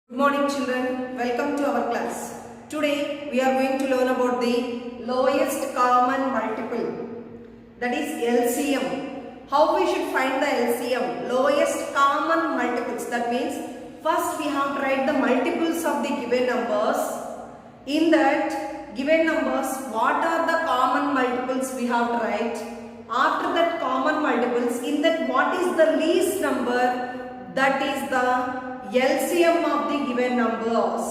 Good morning children, welcome to our class. Today we are going to learn about the lowest common multiple, that is LCM. How we should find the LCM, lowest common multiples. That means first we have to write the multiples of the given numbers. In that given numbers, what are the common multiples we have to write. After that common multiples, in that what is the least number, that is the LCM of the given numbers.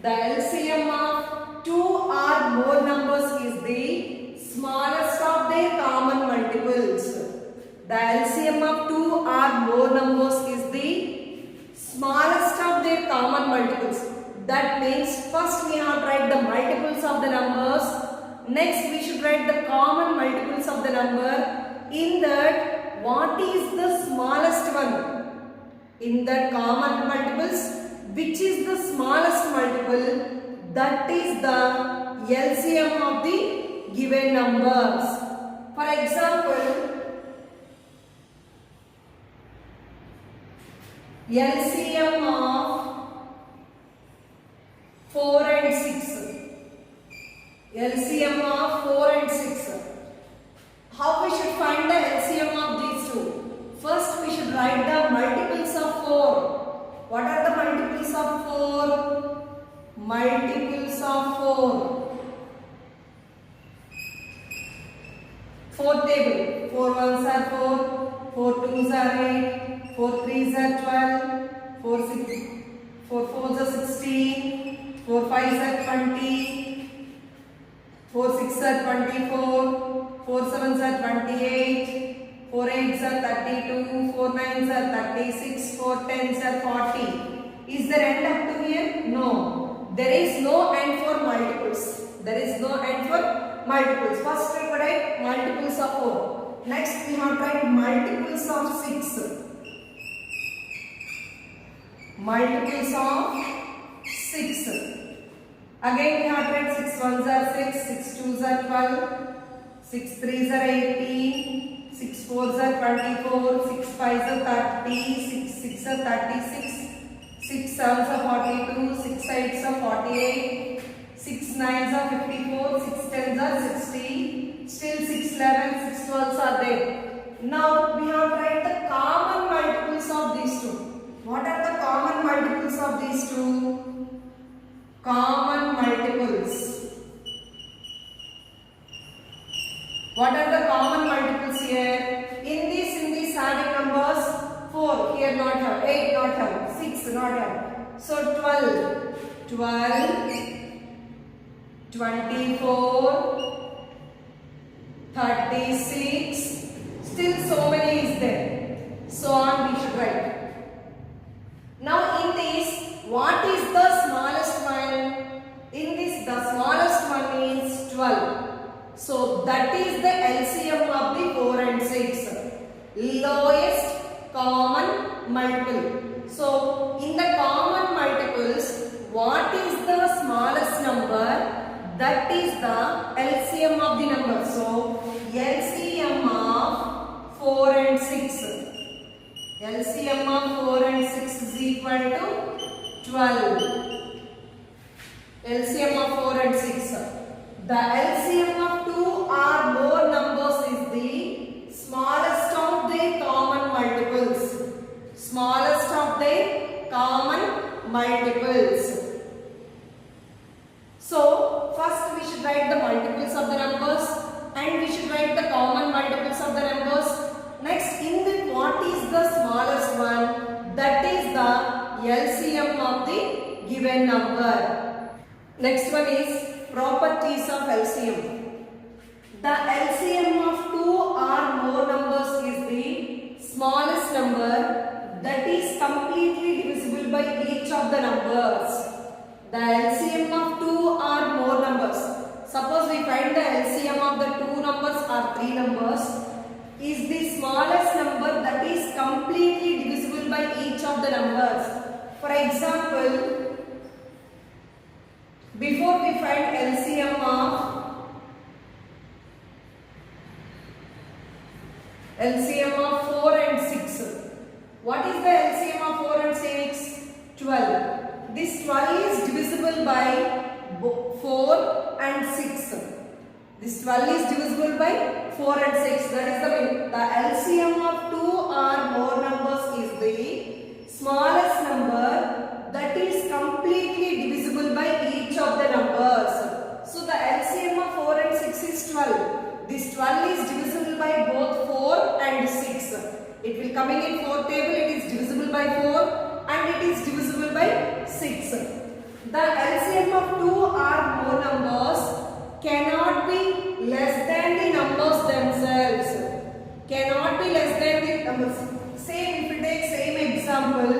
The LCM of two or more numbers is the smallest of their common multiples. The LCM of two or more numbers is the smallest of their common multiples. That means first we have to write the multiples of the numbers. Next we should write the common multiples of the number. In that, what is the smallest one? In the common multiples, which is the smallest multiple, that is the LCM of the given numbers. For example, LCM of 4 and 6. LCM of 4 and 6. How we should find the LCM of these two? First we should write the multiples of 4. What are the multiples of 4? Multiples of 4. 4 table. 4 ones are 4. 4 twos are 8. 4 threes are 12. 4 fours are 16. 4 fives are 20. 4 sixes are 24. 4 sevens are 28. 4 8s are 32, 4 9s are 36, 4 10s are 40. Is there end up to here? No. There is no end for multiples. There is no end for multiples. First we write multiples of 4. Next we have to write multiples of 6. Multiples of 6. Again we have to write 6 ones are 6, 6 twos are 12, 6 threes are 18. 6 fours are 24, 6 fives are 30, 6 sixes are 36, 6 sevens are 42, 6 eights are 48, 6 nines are 54, 6 tens are 60, still 6 11s, 6 12s are there. Now we have to write the common multiples of these two. What are the common multiples of these two? Common multiples. What are the common multiples here? In these adding numbers, 4 here not have, 8 not have, 6 not have. So 12, 24, 36, still so many is there. So on we should write. Now in this, what is the smallest one? In this, the smallest one is 12. So that is the LCM of the 4 and 6. Lowest common multiple. So in the common multiples, what is the smallest number? That is the LCM of the number. So LCM of 4 and 6. LCM of 4 and 6 is equal to 12. LCM of 4 and 6. The LCM of 2 or more numbers is the smallest of their common multiples. Smallest of their common multiples. So, first we should write the multiples of the numbers and we should write the common multiples of the numbers. Next, in that what is the smallest one? That is the LCM of the given number. Next one is properties of LCM. The LCM of 2 or more numbers is the smallest number that is completely divisible by each of the numbers. The LCM of 2 or more numbers. Suppose we find the LCM of the 2 numbers or 3 numbers is the smallest number that is completely divisible by each of the numbers. For example, before we find LCM of LCM of 4 and 6. What is the LCM of 4 and 6? 12. 4 and 6. This 12 is divisible by 4 and 6. That is the LCM of two or more numbers is the smallest number that is completely divisible by each of the numbers. So the LCM of 4 and 6 is 12. This 12 is divisible by both 4 and 6. It will coming in 4th table. It is divisible by 4 and it is divisible by 6. The LCM of two or more numbers cannot be less than the numbers themselves. Cannot be less than the numbers. Same, if we take same example,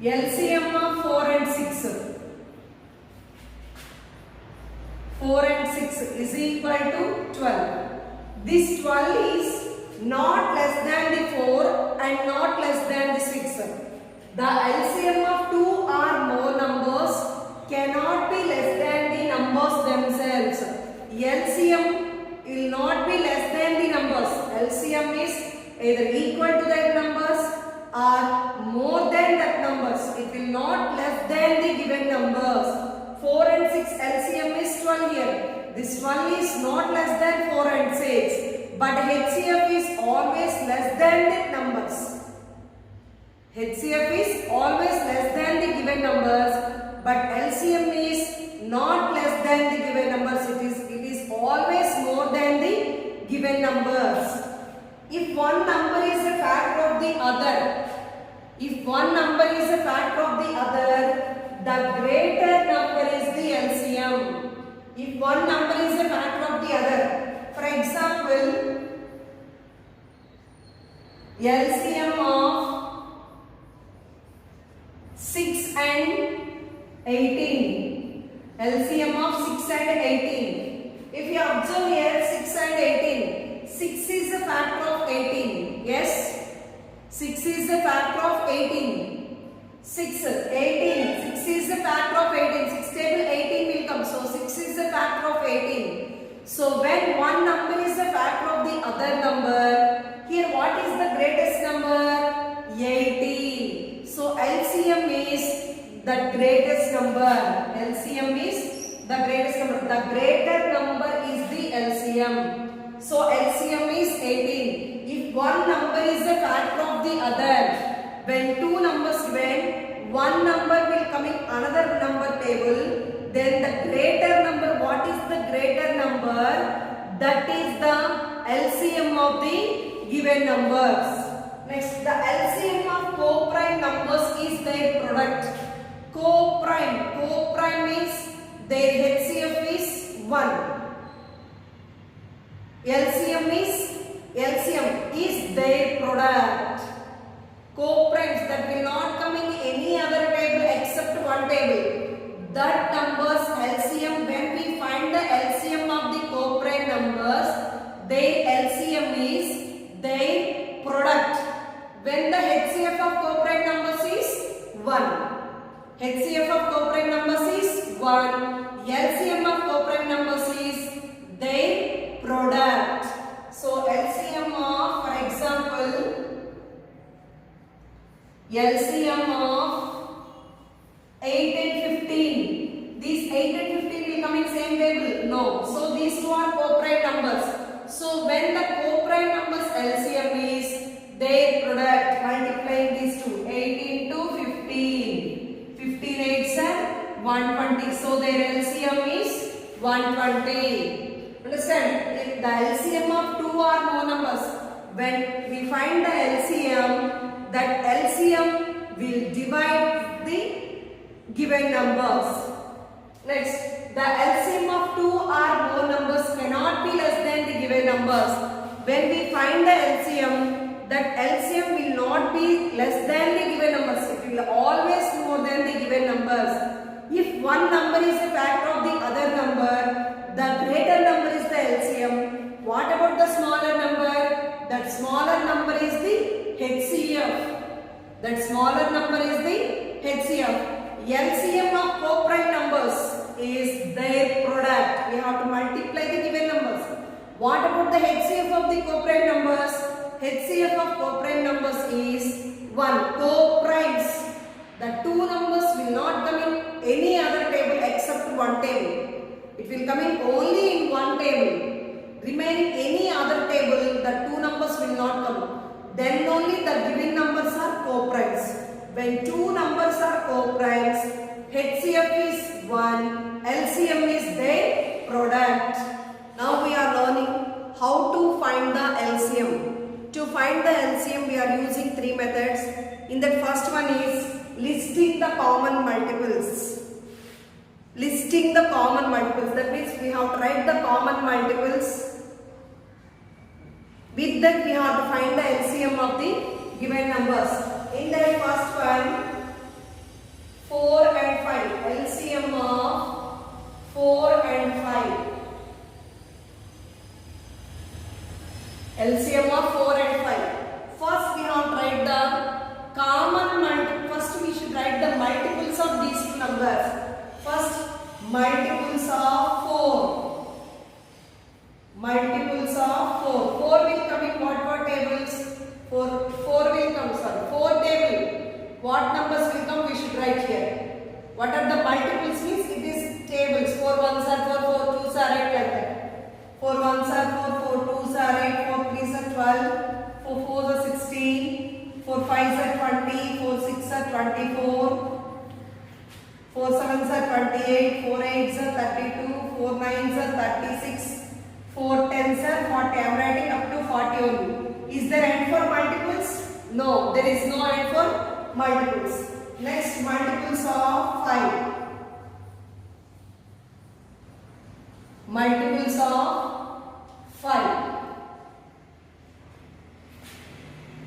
LCM of 4 and 6. 4 and 6 is equal to 12. This 12 is not less than the 4 and not less than the 6. The LCM of two or more numbers cannot be less than the numbers themselves. LCM will not be less than the numbers. LCM is either equal to that numbers or more than that numbers. It will not less than the given numbers. 4 and 6 LCM is 12 here. This 12 is not less than 4 and 6. But HCF is always less than the numbers. HCF is always less than the given numbers. But LCM is not less than the given numbers. It is always more than the given numbers. If one number is a factor of the other, if one number is a factor of the other, the greater number is the LCM. If one number is a factor of the other, for example, LCM of 6 and 18. LCM of 6 and 18. If you observe here 6 and 18, 6 is a factor of 18. Yes? 6 is a factor of 18. 6 is a factor of 18. 6 table 18 will come. So 6 is a factor of 18. So when one number is a factor of the other number, here what is the greatest number? 18. So LCM is the greatest number. LCM is the greatest number. The greater number is the LCM. So LCM is 18. If one number is a factor of the other, when two numbers given, one number will come in another number table, then the greater number, what is the greater number? That is the LCM of the given numbers. Next, the LCM of co-prime numbers is their product. Co-prime means their HCF is 1. LCM is their product. Co-primes that will not come in any other table except one table. That numbers LCM, when we find the LCM of the co-prime numbers, their LCM is their product. When the HCF of co-prime numbers is 1. HCF of co-prime numbers is 1. LCM of co-prime numbers is their product. So LCM of, for example, LCM of 8 and 15. These 8 and 15 will come in same table? No. So these two are co-prime numbers. So when the co-prime numbers LCM is their product, multiplying these two, 8 into 15. 15 8s are 120. So their LCM is 120. Understand? If the LCM of two or more numbers, when we find the LCM, that LCM will divide the given numbers. Next, the LCM of two or more numbers cannot be less than the given numbers. When we find the LCM, that LCM will not be less than the given numbers. It will always more than the given numbers. If one number is a factor of the other number, the greater number is the LCM. What about the smaller number? That smaller number is the HCF. That smaller number is the HCF. LCM of co-prime numbers is their product. We have to multiply the given numbers. What about the HCF of the co-prime numbers? HCF of co-prime numbers is 1. Co-primes. The two numbers will not come in any other table except one table. It will come in only in one table. Remaining any other table, the two numbers will not come. Then only the given numbers are co-primes. When two numbers are co-primes, HCF is 1, LCM is their product. Now we are learning how to find the LCM. To find the LCM, we are using three methods. In that first one is listing the common multiples. Listing the common multiples. That means we have to write the common multiples. With that we have to find the LCM of the given numbers. In that first one, 4 and 5. LCM of 4 and 5. LCM of 4 and 5. First we have to write the common multiple. First we should write the multiples of these two numbers. First, multiples of 4. Multiples of 4. 4 will come in what tables? 4 will come, sorry. 4 table. What numbers will come? We should write here. What are the multiples means? It is tables. 4 ones are 4, 4 twos are 8 like that. 4 ones are 4, 4 twos are 8, 4 threes are 12, 4 fours are 16, 4 fives are 20, 4 sixes are 24. 4 sevens are 28, 4 eights are 32, 4 nines are 36, 4 tens are 40. I am writing up to 40 only. Is there end for multiples? No, there is no end for multiples. Next, multiples of 5. Multiples of 5.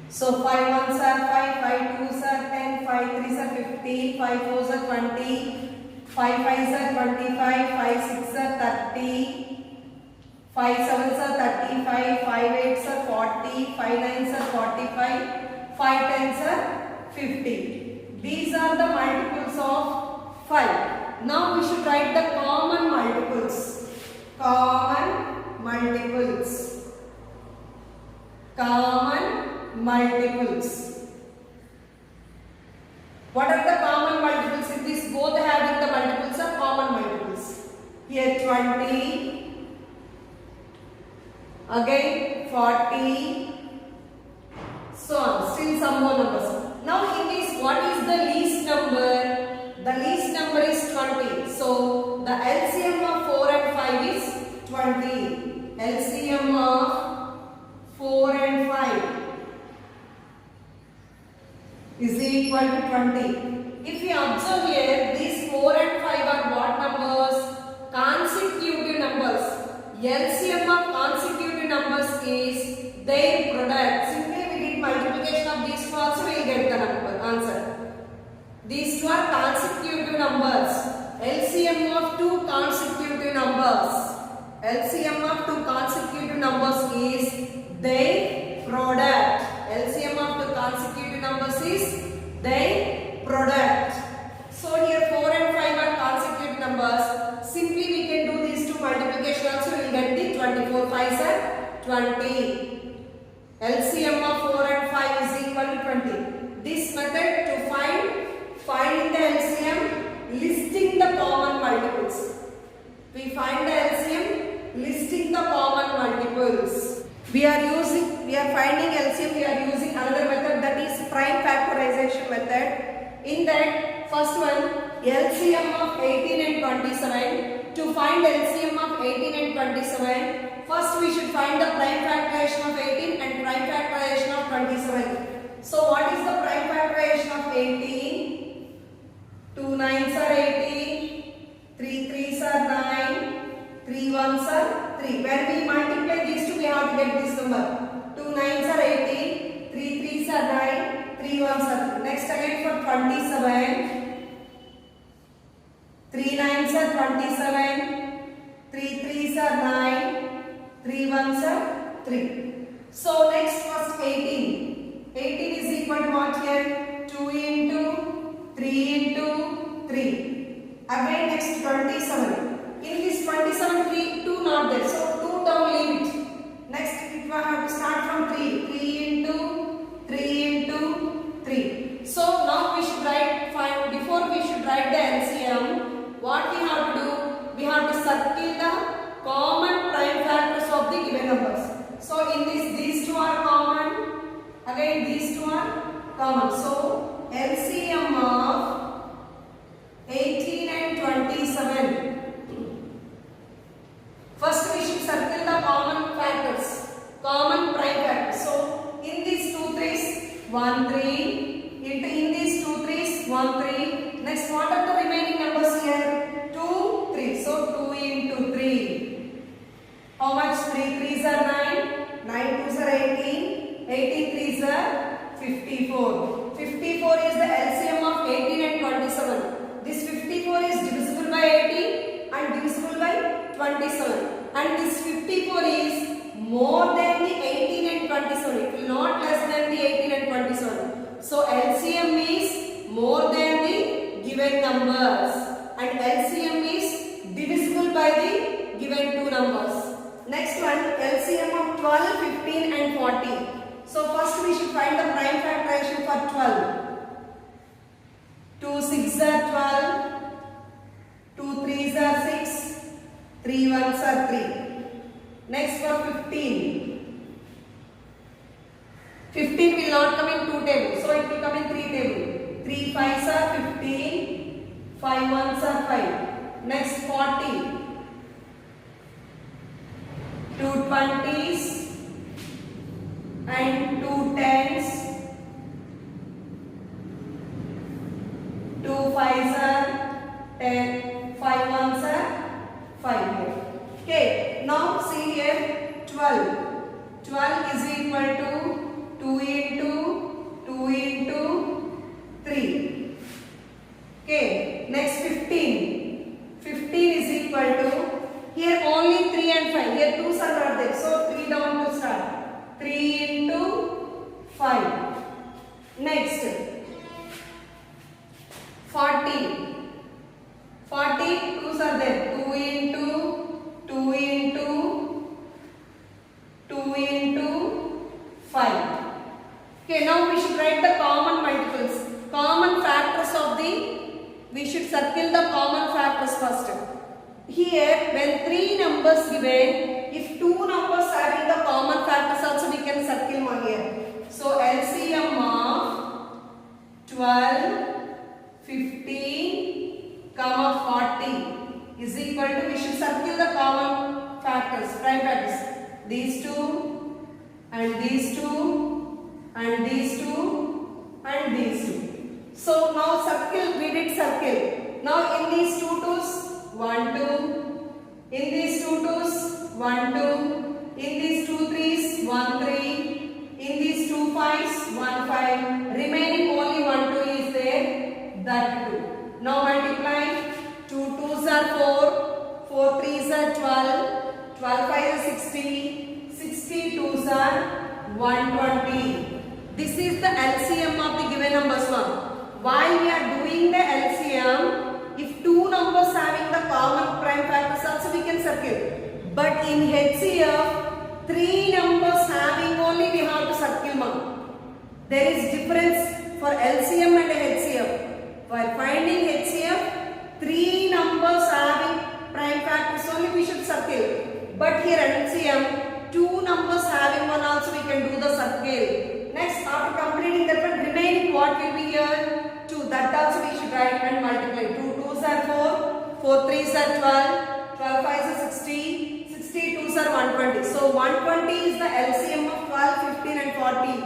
So 5 ones are 5, 5 twos are 10, 5 threes are 15, 5 fours are 20, 5 fives are 25, 5 sixes are 30, 5 sevens are 35, 5 eights are 40, 5 nines are 45, 5 tens are 50. These are the multiples of 5. Now we should write the common multiples. Common multiples. Common multiples. What are the common multiples? If these both having the multiples are common multiples. Here 20, again 40, so on. Still some more numbers. Now in this, what is the least number? The least number is 20. So the LCM of 4 and 5 is 20. LCM of 4 and 5 is equal to 20. If we observe here, these 4 and 5 are what numbers? Consecutive numbers. LCM of consecutive numbers is their product. Simply we did multiplication of these two also, we will get the number answer. These two are consecutive numbers. LCM of two consecutive numbers. LCM of two consecutive numbers is their product. LCM of two consecutive numbers is their product. So here 4 and 5 are consecutive numbers. Simply we can do these two multiplication also, we will get the 24 5s are 20. LCM of 4 and 5 is equal to 20. This method to find the LCM, listing the common multiples. We find the LCM, listing the common multiples. We are finding LCM, we are using another method, that is prime factorization method. In that first one, LCM of 18 and 27. To find LCM of 18 and 27, first we should find the prime factorization of 18 and prime factorization of 27. So what is the prime factorization of 18? 2 9s are 18, 3 3s are 9, 3 1s are 3. When we multiply these two, we have to get this number. 2 9s are 18, 3 3s are 9, 3 1s are 3. Next again for 27. 3 9s are 27, 3 3s are 9, 3 1s are 3. So next first 18. 18 is equal to what here? 2 into 3 into 3. Again next 27. In this 27, 3, 2 not there. So 2 term leave it. Next we have to start from 3. 3 into 3 into 3. So now we should find common. So LCM of 18 and 27. First we should circle the common factors, common prime factors. So in these two threes, 1 3. In these two threes, 1 3. Next, what are the remaining numbers here? 2 3. So 2 into 3. How much? 3 threes are 9. 9 twos are 18. 18 threes are 54. 54 is the LCM of 18 and 27. This 54 is divisible by 18 and divisible by 27. And this 54 is more than the 18 and 27. It will not less than the 18 and 27. So LCM is more than the given numbers and LCM is divisible by the given two numbers. Next one, LCM of 12, 15 and 40. So first we should find the prime factorization for 12. 2 6 are 12, 2 3s are 6, 3 1s are 3. Next for 15. 15 will not come in 2 tables, so it will come in 3 tables. 3 5s are 15, 5 1s are 5. Next 40. 2 20s and 2 10s. 2 5s are 10, 5 1s are 5 here. Okay, now see here 12. 12 is equal to 2 into 3. Okay, next 15. 15 is equal to, here only 3 and 5. Here 2s are not there. So 3 down to start. 3 into 5. Next 40. 40 2s are there. 2 into 5. Okay, now we should write the common multiples. Common factors of we should circle the common factors first. Here, when 3 numbers given, if 2 numbers having the common factors also we can circle one here. So LCM of 12, 15, 40 is equal to, we should circle the common factors, prime factors. These two and these two and these two and these two. So now circle, we did circle. Now in these two twos, 1 2. In these two twos, 1 2. In these two threes, 1 3. In these two fives, 1 5. Remaining only 1 2 is there. That 2. Now multiply. 2 2s are 4. 4 3s are 12. 12 5 is 60. 60 2s are 120. This is the LCM of the given numbers one. While we are doing the LCM, if 2 numbers having the common prime factors also we can circle. But in HCF, 3 numbers having only we have to circle one. There is difference for LCM and HCF. For finding HCF, 3 numbers having prime factors only we should circle. But here LCM, 2 numbers having one also we can do the circle. Next, after completing that one, remaining what will be here? 2. That also we should write and multiply. 2 2s are 4. 4 3s are 12. 12 5s are 60. 60 2s are 120. So 120 is the LCM of 12, 15 and 40.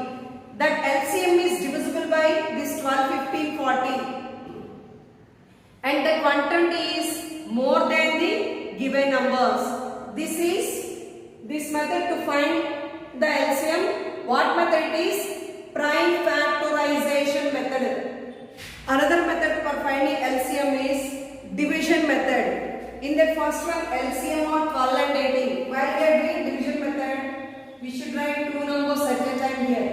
That LCM is divisible by this 12, 15, 40. And that 120 is more than the given numbers. This method to find the LCM. What method it is? Prime factorization method. Another method for finding LCM is division method. In the first one, LCM of 12 and 18. While we are doing division method, we should write 2 numbers at a time here.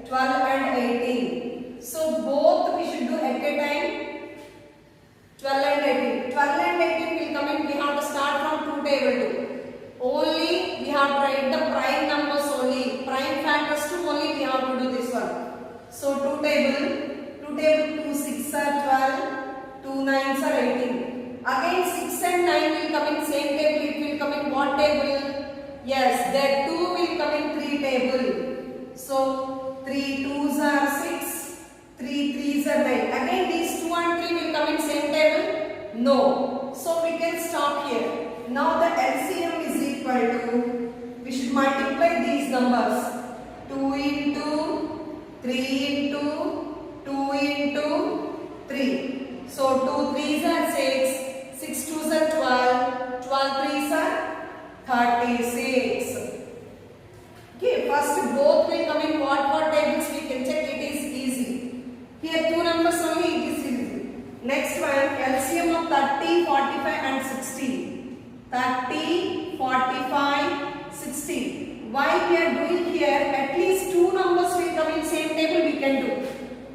12 and 18. So both we should do at a time. 12 and 18. 12 and 18 will come in. We have to start from 2 table 2. Only we have to write the prime numbers only. Prime factors too only we have to do this one. So 2 table 2 6 are 12, 2 9s are 18. Again 6 and 9 will come in same table. It will come in what table? Yes, that 2 will come in 3 table. So 3 2s are 6, No. So we can stop here. Now the LCM is equal to, we should multiply these numbers. 2 into 3 into 2 into 3. So 2 3s are 6, 6 2s are 12, 12 3s are 36. Okay, first both will come in what tables we can check, it is easy. Here two numbers only, it is easy. Next one, LCM of 30, 45 and 60. 30, 45, 60. Why we are doing here, at least two numbers will come in same table we can do.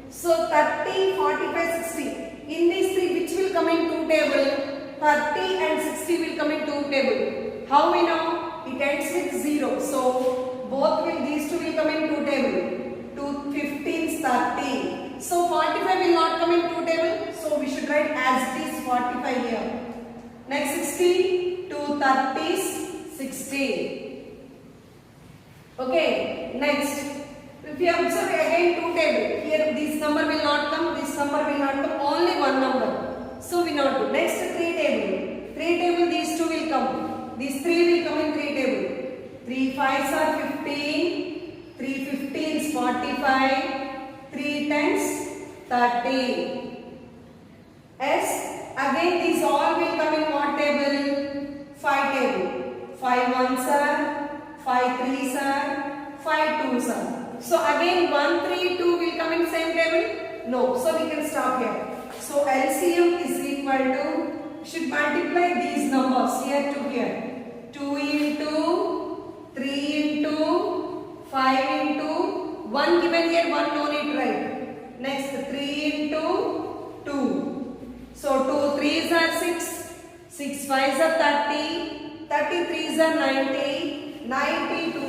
So 30, 45, 60. In these three, which will come in two table? 30 and 60 will come in two table. How we know? It ends with 0. So both will, these two will come in two table. 2 15s 30. So 45 will not come in two table. So we should write as it is 45 here. Next 60, 2 30s 60. Okay. Next, if you observe again two table. Here this number will not come. This number will not come. Only one number. So we not do. Next three table. Three table. These two will come. These three will come in three table. 3 5s are 15, 3 15s 45, 3 10s 30. Yes, again these all will come in what table? 5 table. 5 1s are, 5 3s are, 5 2s are. So again 1 3 2 will come in same table? No, so we can stop here. So LCM is equal to, should multiply these numbers here to here. 2 into 3 into 5 into 1 given here, 1 no need write. Next 3 into 2. So 2 3s are 6, 6 5s are 30, 33s are 90, 90 2